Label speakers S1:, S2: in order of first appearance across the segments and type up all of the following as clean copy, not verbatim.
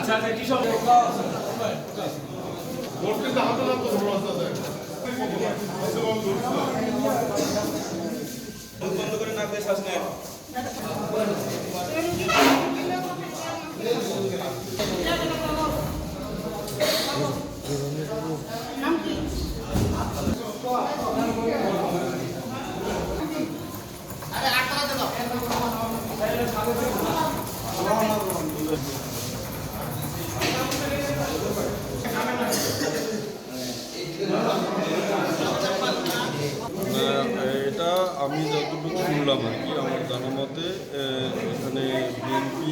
S1: আচ্ছা কি সব বন্ধ করে নাক দিয়ে শ্বাস নেন।
S2: এটা আমি যতটুকু শুনলাম আর কি, আমার জানা মতে এখানে বিএনপি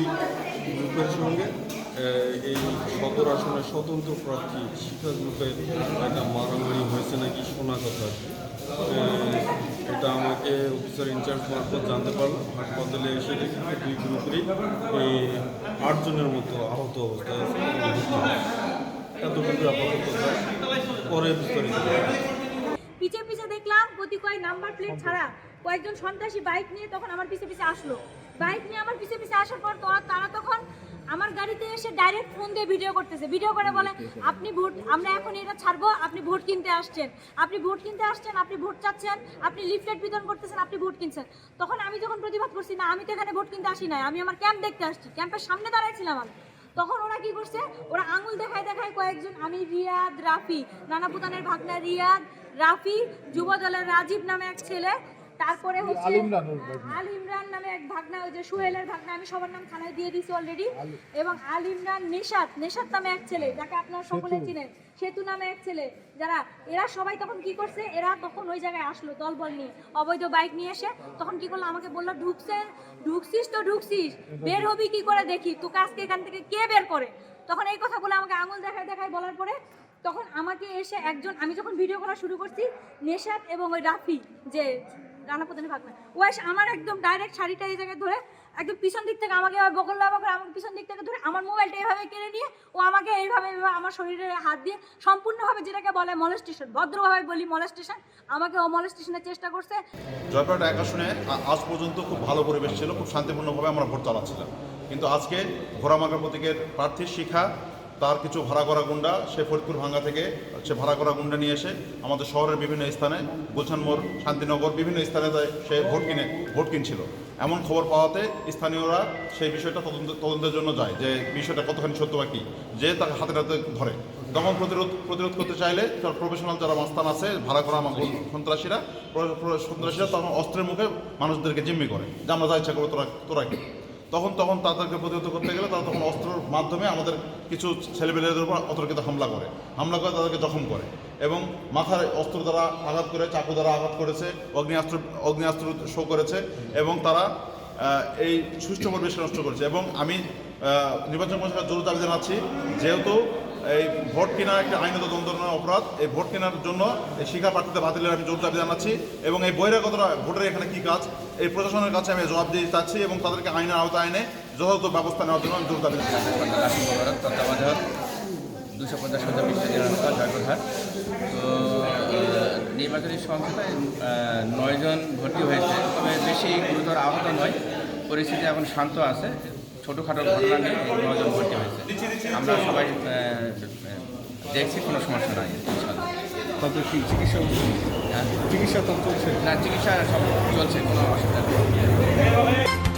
S2: গ্রুপের সঙ্গে এই সদর আসনের স্বতন্ত্র প্রার্থী শিক্ষা গ্রুপের একটা মারামারি হয়েছে নাকি শোনা কথা আর কি। এটা আমাকে অফিসার ইনচার্জ মারফত জানতে পারলাম। হাসপাতালে এসে দেখি দুই গ্রুপেরই 8 জনের মতো আহত অবস্থায় আছে। এতটুকু আপাতত পরে বিস্তারিত।
S3: পিছে পিছে দেখলাম গতি কয়েক নাম্বার প্লেট ছাড়া কয়েকজন সন্ত্রাসী বাইক নিয়ে তখন আমার পিছে পিছে আসলো। বাইক নিয়ে আমার পিছে পিছে আসার পর তারা তখন আমার গাড়িতে এসে ডাইরেক্ট ফোন দিয়ে ভিডিও করতেছে। ভিডিও করে বলে, আপনি ভোট, আমরা এখন এটা ছাড়বো, আপনি ভোট কিনতে আসছেন, আপনি ভোট কিনতে আসছেন, আপনি ভোট চাচ্ছেন, আপনি লিফলেট বিতরণ করতেছেন, আপনি ভোট কিনছেন। তখন আমি যখন প্রতিবাদ করছি, না আমি তো এখানে ভোট কিনতে আসি নাই, আমি আমার ক্যাম্প দেখতে আসছি, ক্যাম্পের সামনে দাঁড়াইছিলাম আমি। তখন ওরা কি করছে, ওরা আঙুল দেখায় দেখায় কয়েকজন, আমি রিয়াদ, রাফি, নানা পুতানের ভাগনা রিয়াদ, রাফি, যুব দলের রাজীব নামে এক ছেলে, তারপরে হচ্ছে আল ইমরান নামে এক ভাগনা, ওই যে সোহেলের ভাগনা, আমি সবার নাম থানায় দিয়ে দিছি অলরেডি, এবং আল ইমরান, নেশাত নামে এক ছেলে যাকে আপনারা সকলে চিনেন, সেতু নামে এক ছেলে, যারা এরা সবাই তখন কি করছে, এরা তখন ওই জায়গায় আসলো দলবল নিয়ে, অবৈধ বাইক নিয়ে এসে তখন কি করলো, আমাকে বললো ঢুকছিস তো ঢুকছিস, বের হবি কি করে দেখি, তোকে আজকে এখান থেকে কে বের করে। তখন এই কথা বলে আমাকে আঙুল দেখায় দেখায় বলার পরে তখন আমাকে এসে একজন, আমি যখন ভিডিও করা শুরু করছি, নেশাত এবং ওই রাফি যে রানা প্রধানের ভাগনা, ও এসে আমার একদম ডাইরেক্ট শাড়িটা এই জায়গায় ধরে একদম পিছন দিক থেকে আমাকে বকল্লা করে আমাকে পিছন দিক থেকে ধরে আমার মোবাইলটা এইভাবে কেড়ে নিয়ে ও আমাকে এইভাবে আমার শরীরে হাত দিয়ে সম্পূর্ণভাবে, যেটাকে বলে মলেস্টেশন, ভদ্রভাবে বলি মলেস্টেশন, আমাকে ও মলেস্টেশনের চেষ্টা করছে।
S4: জয়পুরহাট এক আসনে আজ পর্যন্ত খুব ভালো পরিবেশ ছিল, খুব শান্তিপূর্ণভাবে আমরা ভোট চালাচ্ছিলাম। কিন্তু আজকে ঘোড়ামার্কা প্রতীকের প্রার্থীর শিখা তার কিছু ভাড়া করা গুন্ডা, সে ফরিদপুর ভাঙ্গা থেকে সে ভাড়া করা গুন্ডা নিয়ে এসে আমাদের শহরের বিভিন্ন স্থানে, গুলশান মোড়, শান্তিনগর, বিভিন্ন স্থানে সে ভোট কিনছিল। এমন খবর পাওয়াতে স্থানীয়রা সেই বিষয়টা তদন্তের জন্য যায়, যে বিষয়টা কতখানি সত্য বা কী, যে তাকে হাতে হাতে ধরে। তখন প্রতিরোধ করতে চাইলে তার প্রফেশনাল যারা মাস্তান আছে, ভাড়া করা সন্ত্রাসীরা তখন অস্ত্রের মুখে মানুষদেরকে জিম্মি করে, যে আমরা যা ইচ্ছা করবো তোরা কি। তখন তাদেরকে প্রতিহত করতে গেলে তারা তখন অস্ত্রের মাধ্যমে আমাদের কিছু ছেলেপেলেদের উপর অতর্কিত হামলা করে তাদেরকে জখম করে, এবং মাথায় অস্ত্র দ্বারা আঘাত করে, চাকু দ্বারা আঘাত করেছে, অগ্নিয়াস্ত্র শো করেছে, এবং তারা এই সুষ্ঠু পরিবেশ নষ্ট করেছে। এবং আমি নির্বাচন কমিশনের জোর দাবি জানাচ্ছি, যেহেতু এই ভোট কেনার একটা আইনত দণ্ডনীয় অপরাধ, এই ভোট কেনার জন্য এই শিক্ষা প্রার্থীতে বাতিলের আমি জোর দাবি জানাচ্ছি, এবং এই বহিরাগতরা ভোটের এখানে কী কাজ, এই প্রশাসনের কাছে আমি জবাব দিয়ে চাচ্ছি, এবং তাদেরকে আইনের আওতায় এনে যথাযথ ব্যবস্থা নেওয়ার জন্য আমি জোর দাবি জানাচ্ছি।
S5: তত্ত্বাবধায়ক 250 জয়পুরহাট। তো নির্বাচনী সংস্থায় 9 জন ভর্তি হয়েছে, তবে বেশি গুরুতর আহত নয়, পরিস্থিতি এখন শান্ত আছে। ছোটোখাটো ঘটনা নিয়ে 9 জন ভর্তি হয়েছে, আমরা সবাই দেখছি, কোনো সমস্যা নাই।
S6: তাদের কি চিকিৎসা
S5: হ্যাঁ,
S6: চিকিৎসা চলছে?
S5: না, চিকিৎসা সব চলছে, কোনো অসুবিধা নেই।